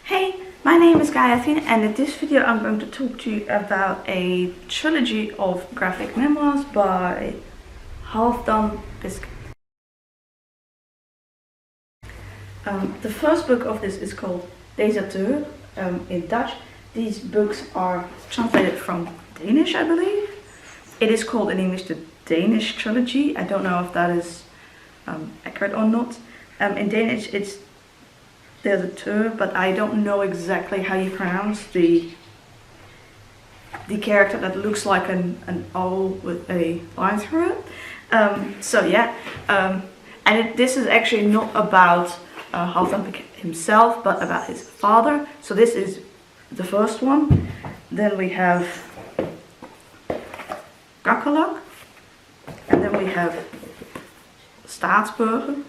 Hey, my name is Halfdan, and in this video I'm going to talk to you about a trilogy of graphic memoirs by Halfdan Pisket. The first book of this is called Deserteur in Dutch. These books are translated from Danish, I believe. It is called in English the Danish Trilogy. I don't know if that is accurate or not. In Danish it's Deserteur, but I don't know exactly how you pronounce the character that looks like an owl with a line through it. This is actually not about Halfdan Pisket himself, but about his father. So this is the first one. Then we have Kakkerlak, and then we have Staatsburger.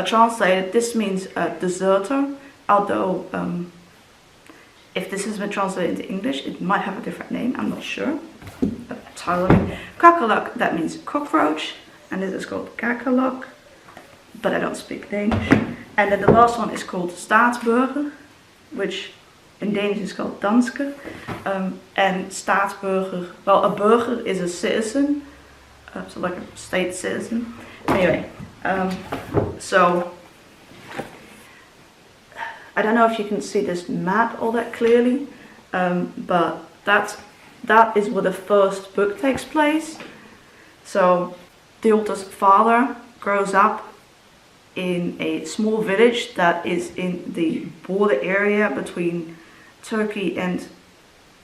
Translated, this means Deserteur, although if this has been translated into English, it might have a different name, I'm not sure. Kakkerlak, that means cockroach, and this is called Kakkerlak, but I don't speak Danish. And then the last one is called Staatsburger, which in Danish is called Dansker. And Staatsburger, well, a burger is a citizen, so like a state citizen. Anyway, so I don't know if you can see this map all that clearly, but that is where the first book takes place. So the author's father grows up in a small village that is in the border area between Turkey and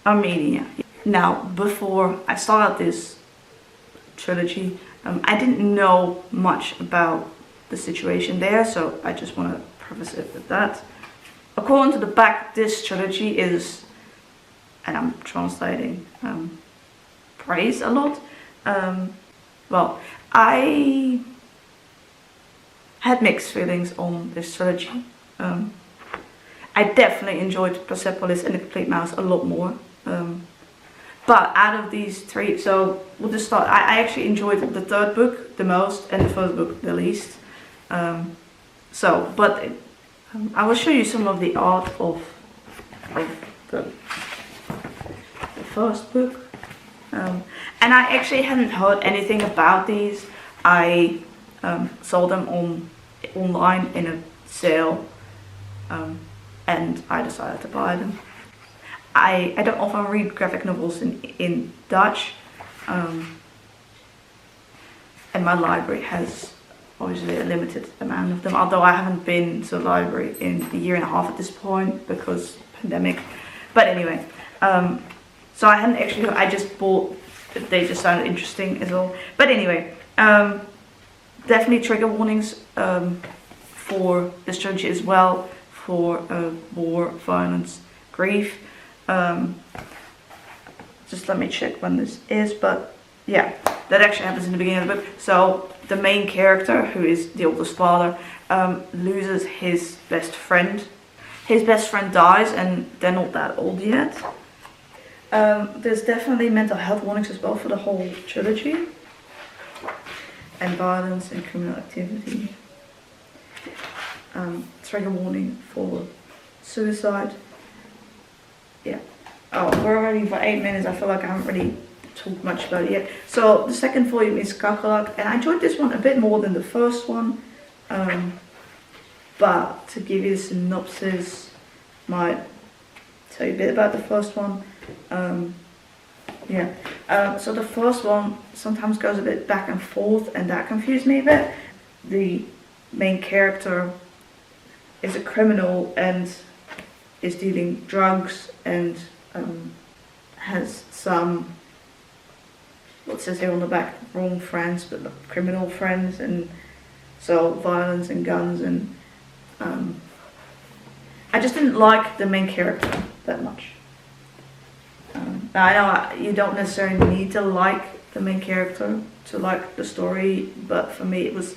Armenia. Now, before I started this trilogy, I didn't know much about the situation there, so I just want to preface it with that. According to the back, this trilogy is, and I'm translating, praise a lot. Well, I had mixed feelings on this trilogy. I definitely enjoyed Persepolis and the Complete Mouse a lot more. But out of these three, so we'll just start. I actually enjoyed the third book the most and the first book the least. I will show you some of the art of the first book. And I actually hadn't heard anything about these. I saw them online in a sale, and I decided to buy them. I don't often read graphic novels in Dutch, and my library has obviously a limited amount of them, although I haven't been to the library in a year and a half at this point because pandemic. But anyway, so I hadn't actually, I just bought, they just sounded interesting as well. But anyway, definitely trigger warnings for this trilogy as well, for war, violence, grief. Just let me check when this is, but yeah, that actually happens in the beginning of the book. So the main character, who is the author's father, loses his best friend. His best friend dies, and they're not that old yet. There's definitely mental health warnings as well for the whole trilogy, and violence and criminal activity. Trigger warning for suicide. Yeah. Oh, we're already for 8 minutes. I feel like I haven't really talked much about it yet. So the second volume is Kakkerlak, and I enjoyed this one a bit more than the first one. But to give you a synopsis, might tell you a bit about the first one. So the first one sometimes goes a bit back and forth, and that confused me a bit. The main character is a criminal and is dealing drugs and has some, what says here on the back, wrong friends, but criminal friends, and so violence and guns, and I just didn't like the main character that much. Now I know you don't necessarily need to like the main character to like the story, but for me it was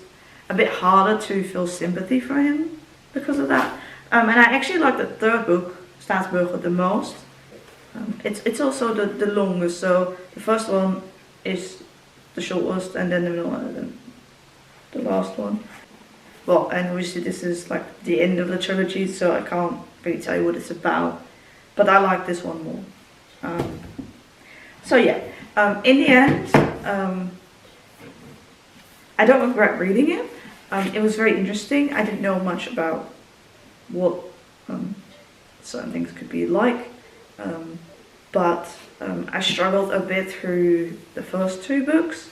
a bit harder to feel sympathy for him because of that. And I actually like the third book, Staatsburger, the most. It's also the longest, so the first one is the shortest, and then the middle one, and then the last one. well, and obviously this is like the end of the trilogy, so I can't really tell you what it's about, but I like this one more. So yeah, in the end, I don't regret reading it. It was very interesting. I didn't know much about what certain things could be like, but I struggled a bit through the first 2 books.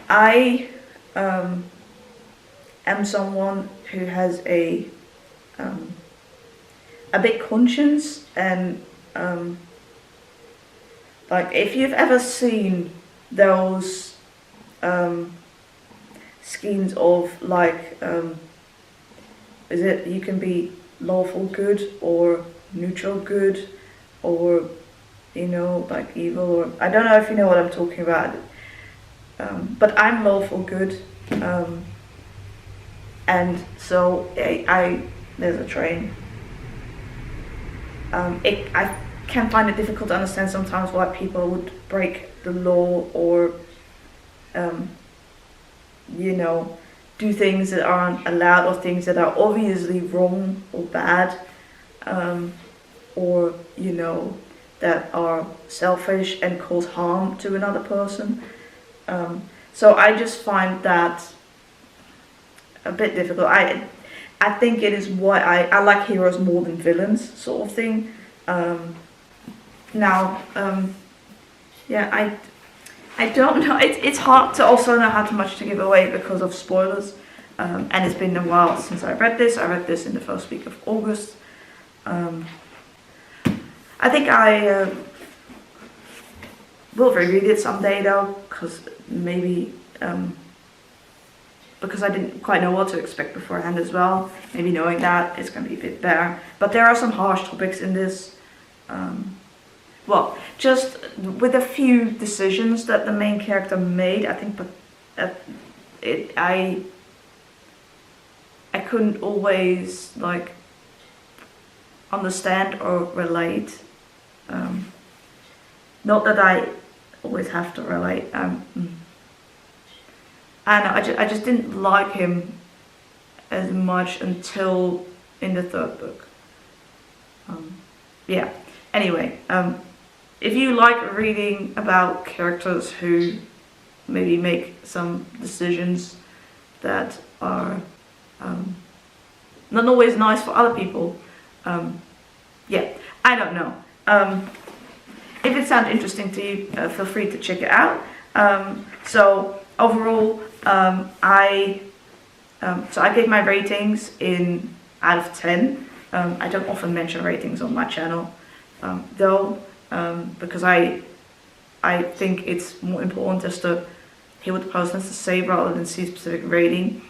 I am someone who has a big conscience, and like if you've ever seen those schemes of like is it you can be lawful good or neutral good, or you know, like evil, or I don't know if you know what I'm talking about, but I'm lawful good, and so there's a train. I can find it difficult to understand sometimes why people would break the law, or you know, do things that aren't allowed, or things that are obviously wrong or bad, or you know, that are selfish and cause harm to another person. So I just find that a bit difficult. I think it is why I like heroes more than villains, sort of thing. Yeah, I don't know. It's hard to also know how much to give away because of spoilers. And it's been a while since I read this. I read this in the first week of August. I think I will reread it someday though, because maybe because I didn't quite know what to expect beforehand as well. Maybe knowing that it's going to be a bit better. But there are some harsh topics in this. Well, just with a few decisions that the main character made, I think, but I couldn't always like understand or relate. Not that I always have to relate. I just didn't like him as much until in the 3rd book. Yeah. Anyway, if you like reading about characters who maybe make some decisions that are not always nice for other people, yeah, I don't know. If it sounds interesting to you, feel free to check it out. So overall, I gave my ratings out of 10. I don't often mention ratings on my channel, though, because I think it's more important just to hear what the person has to say rather than see a specific rating.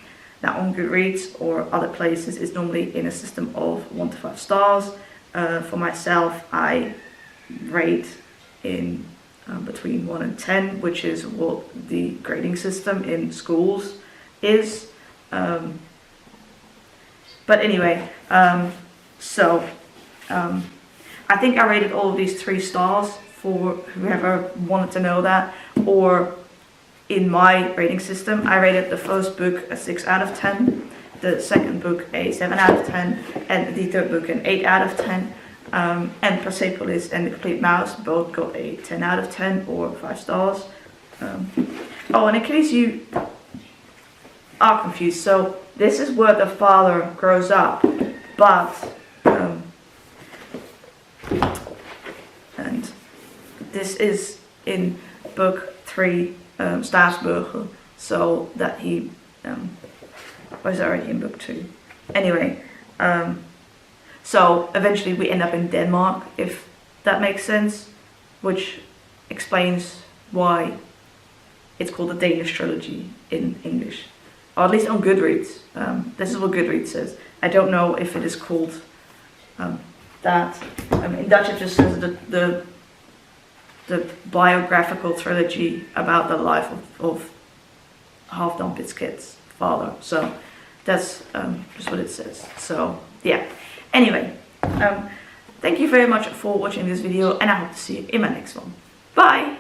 Now on Goodreads or other places, it's normally in a system of 1 to 5 stars. For myself, I rate in between 1 and 10, which is what the grading system in schools is. But anyway, I think I rated all of these 3 stars for whoever wanted to know that. Or in my rating system, I rated the first book a 6 out of 10, the 2nd book a 7 out of 10, and the 3rd book an 8 out of 10. And Persepolis and The Complete Mouse both got a 10 out of 10 or 5 stars. Oh, and in case you are confused, so this is where the father grows up, but and this is in book 3, Staatsburger, so that he or is it already in book 2? Anyway, so eventually we end up in Denmark, if that makes sense, which explains why it's called the Danish Trilogy in English, or at least on Goodreads. This is what Goodreads says. I don't know if it is called that. In Dutch it just says the biographical trilogy about the life of Halfdan Pisket's father. So that's just what it says. So yeah. Anyway, thank you very much for watching this video, and I hope to see you in my next one. Bye!